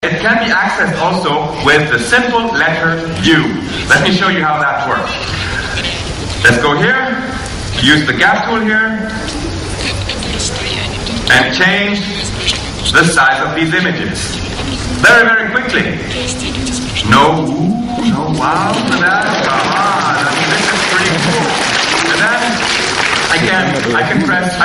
it can be accessed also with the simple letter U. Let me show you how that works. Let's go here, use the gap tool here, and change the size of these images. Very, very quickly. No wow for that. This is pretty cool. And then I can press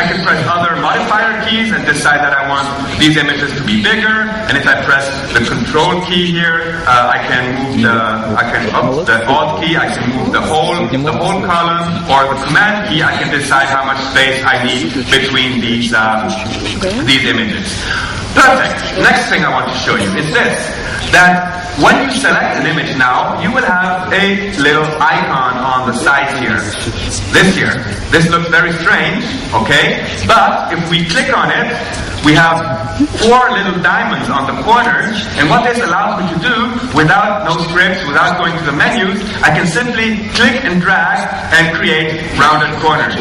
other modifier keys and decide that I want these images to be bigger. And if I press the control key here, I can move the alt key. I can move the whole column, or the command key. I can decide how much space I need between these images. Perfect. Next thing I want to show you is this, that when you select an image now, you will have a little icon on the side here. This looks very strange, okay? But if we click on it, we have 4 little diamonds on the corners, and what this allows me to do, without no scripts, without going to the menus, I can simply click and drag and create rounded corners.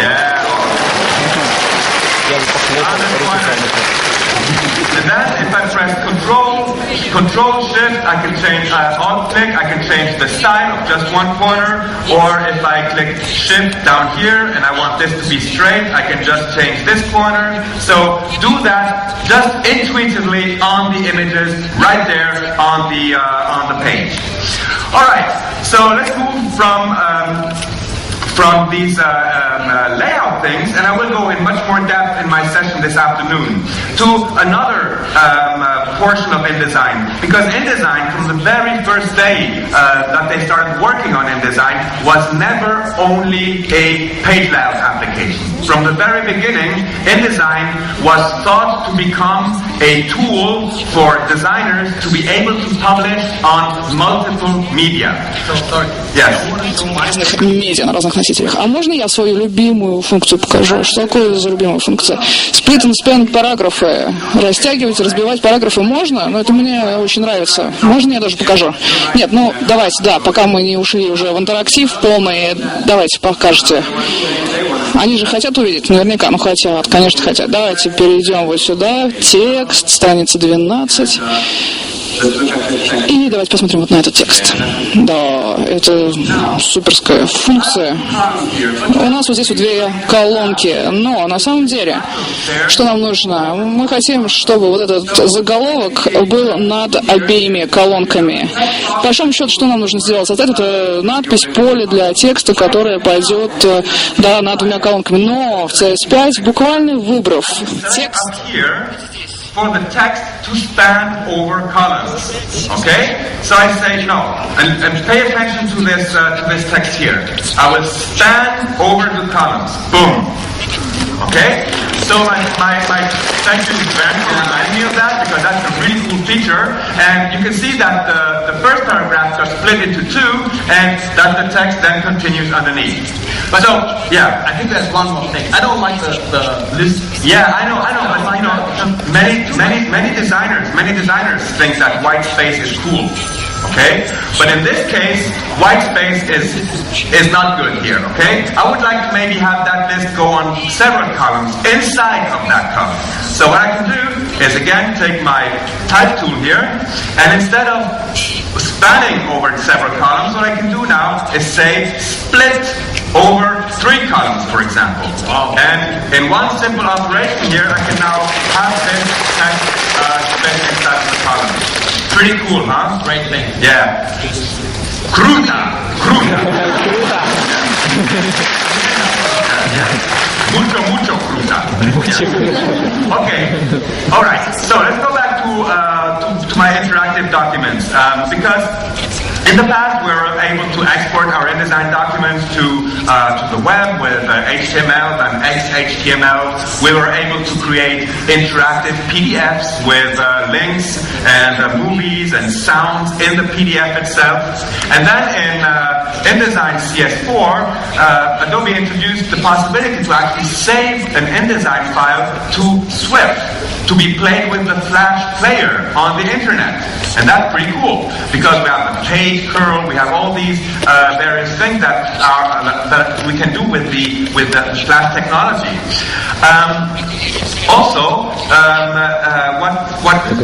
Yeah. And then if I press Control Shift, I can change Alt click, I can change the style of just one corner, or if I click Shift down here and I want this to be straight, I can just change this corner. So do that just intuitively on the images right there on the page. Alright, so let's move from these layout things, and I will go in much more depth in my session this afternoon, to another portion of InDesign. Because InDesign, from the very first day that they started working on InDesign, was never only a page layout application. From the very beginning, InDesign was thought to become a tool for designers to be able to publish on multiple media. Yes. Медиа на разных носителях. А можно я свою любимую функцию покажу? Что такое за любимая функция? Split and span параграфы. Растягивать, разбивать параграфы можно, но это мне очень нравится. Можно я даже покажу? Нет, ну давайте, да, пока мы не ушли уже в интерактив полный, давайте покажете. Они же хотят увидеть, наверняка, ну хотят, конечно хотят. Давайте перейдем вот сюда, текст, страница 12. И давайте посмотрим вот на этот текст. Да, это суперская функция. У нас вот здесь вот 2 колонки, но на самом деле, что нам нужно? Мы хотим, чтобы вот этот заголовок был над обеими колонками. По большому счету, что нам нужно сделать? Создать это надпись, поле для текста, которое пойдет, да, над 2 колонками. Но в CS5, буквально выбрав текст, for the text to span over columns. Okay? So I say no. And pay attention to this text here. I will span over the columns. Boom. Okay? So my thank you, Ben, for reminding me of that, because that's a really cool feature. And you can see that the first paragraphs are split into 2, and that the text then continues underneath. But so, yeah, I think there's one more thing. I don't like the list. Yeah, I know, but you know, many designers think that white space is cool. Okay? But in this case, white space is not good here, okay? I would like to maybe have that list go on several columns inside of that column. So what I can do is again take my type tool here, and instead of spanning over several columns, what I can do now is say split over 3 columns, for example. Wow. And in one simple operation here, I can now have this text split inside of the column. Pretty cool, huh? Great thing. Yeah. Kruta. Mucho kruta. Okay. All right. So let's go back to my interactive documents, because in the past we were able to export our InDesign documents to the web with HTML and XHTML. We were able to create interactive PDFs with links and movies and sounds in the PDF itself. And then in InDesign CS4, Adobe introduced the possibility to actually save an InDesign file to Swift. to be played with the Flash player on the internet. And that's pretty cool, because we have the page curl, we have all these various things that we can do with the Flash technology.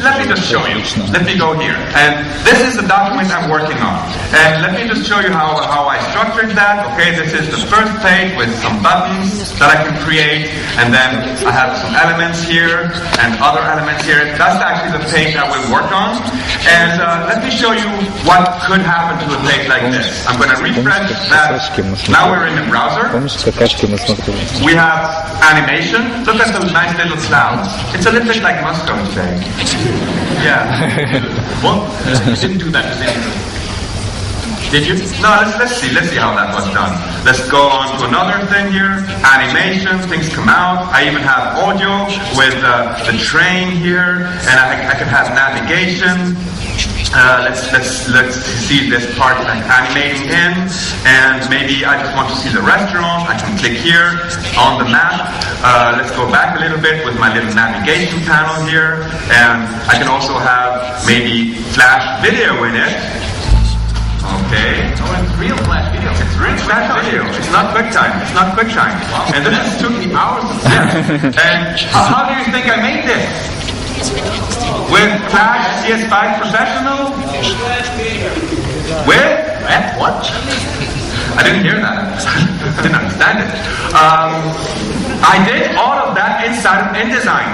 Let me just show you. Let me go here. And this is the document I'm working on. And let me just show you how I structured that. Okay, this is the first page with some buttons that I can create. And then I have some elements here and other elements here. That's actually the page I will work on. And let me show you what could happen to a page like this. I'm going to refresh that. Now we're in the browser. We have animation. Look at those nice little clouds. It's a little bit like Moscow today. Yeah. Well, you didn't do that today. Did you? No, let's see how that was done. Let's go on to another thing here. Animation, things come out. I even have audio with the train here, and I can have navigation. Let's see this part like animating in, and maybe I just want to see the restaurant. I can click here on the map. Let's go back a little bit with my little navigation panel here, and I can also have maybe Flash video in it. Okay. Oh, it's real Flash video. It's real Flash video. It's not QuickTime. It's not QuickTime. And this took me hours to set. And how do you think I made this? With Flash CS5 Professional? With? What? I didn't hear that. I didn't understand it. I did all of that inside of InDesign.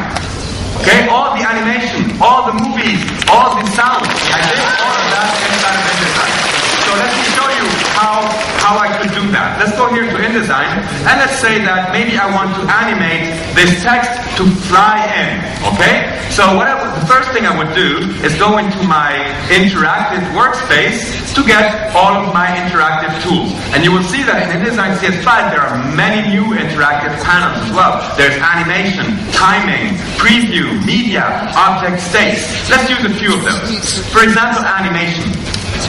Okay, all the animation, all the movies, all the sounds. I did all of that inside of InDesign. So let me show you how I could do that. Let's go here to InDesign, and let's say that maybe I want to animate this text to fly in, okay? So the first thing I would do is go into my interactive workspace to get all of my interactive tools. And you will see that in InDesign CS5 there are many new interactive panels as well. There's animation, timing, preview, media, object states. Let's use a few of those. For example, animation.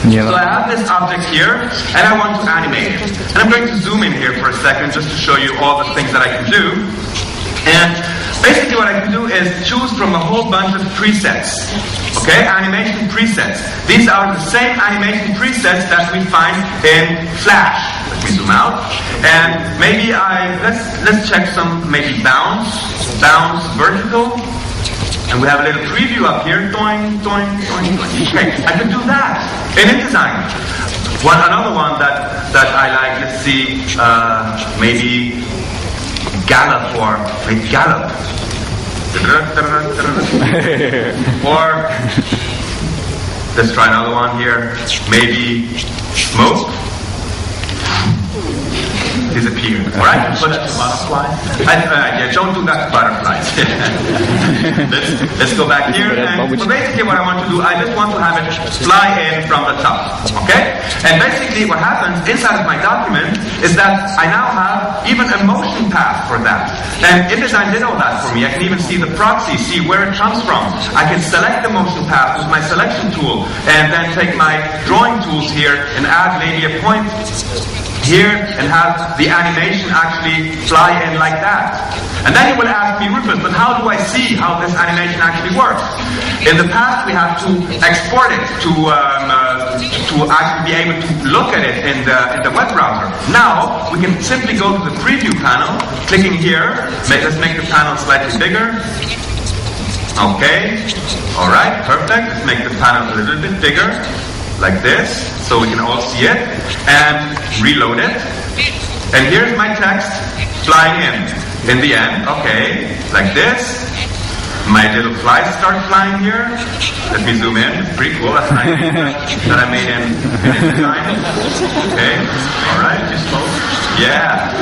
So I have this object here, and I want to animate it. And I'm going to zoom in here for a second just to show you all the things that I can do. And basically what I can do is choose from a whole bunch of presets. Okay, animation presets. These are the same animation presets that we find in Flash. Let me zoom out. And maybe let's check some, maybe bounce vertical. And we have a little preview up here. Doing, doing, doing, doing. Okay, I can do that in InDesign. Another one that I like, let's see, maybe gallop or maybe gallop. Or let's try another one here. Maybe smoke. Disappear. Alright? Put it to butterflies. Yeah, don't do that to butterflies. let's go back here. And basically what I want to do, I just want to have it fly in from the top. Okay? And basically what happens inside of my document is that I now have even a motion path for that. And InDesign did all that for me. I can even see the proxy, see where it comes from. I can select the motion path with my selection tool, and then take my drawing tools here and add maybe a point here and have the animation actually fly in like that. And then you will ask me, Rufus, but how do I see how this animation actually works? In the past, we have to export it to actually be able to look at it in the web browser. Now, we can simply go to the preview panel, clicking here. Let's make the panel slightly bigger. Okay. All right, perfect. Let's make the panel a little bit bigger, like this, so we can all see it, and reload it. And here's my text flying in the end. Okay, like this. My little flies start flying here. Let me zoom in. It's pretty cool. That's nice that I made in InDesign. Okay, all right. Yeah.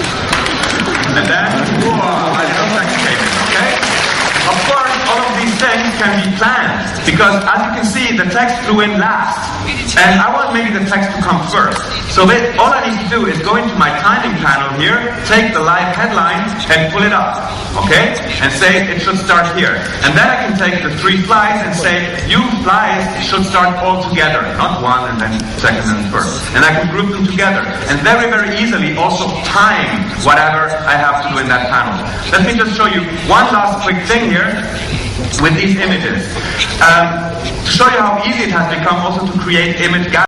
And then, whoa, my little text came in. Okay. Of course, all of these things can be planned, because as you can see, the text flew in last, and I want maybe the text to come first. So all I need to do is go into my timing panel here, take the live headline, and pull it up, okay? And say it should start here. And then I can take the 3 flies and say, you flies should start all together, not one and then second and first. And I can group them together, and very, very easily also time whatever I have to do in that panel. Let me just show you one last quick thing here. with these images. To show you how easy it has become also to create image galleries.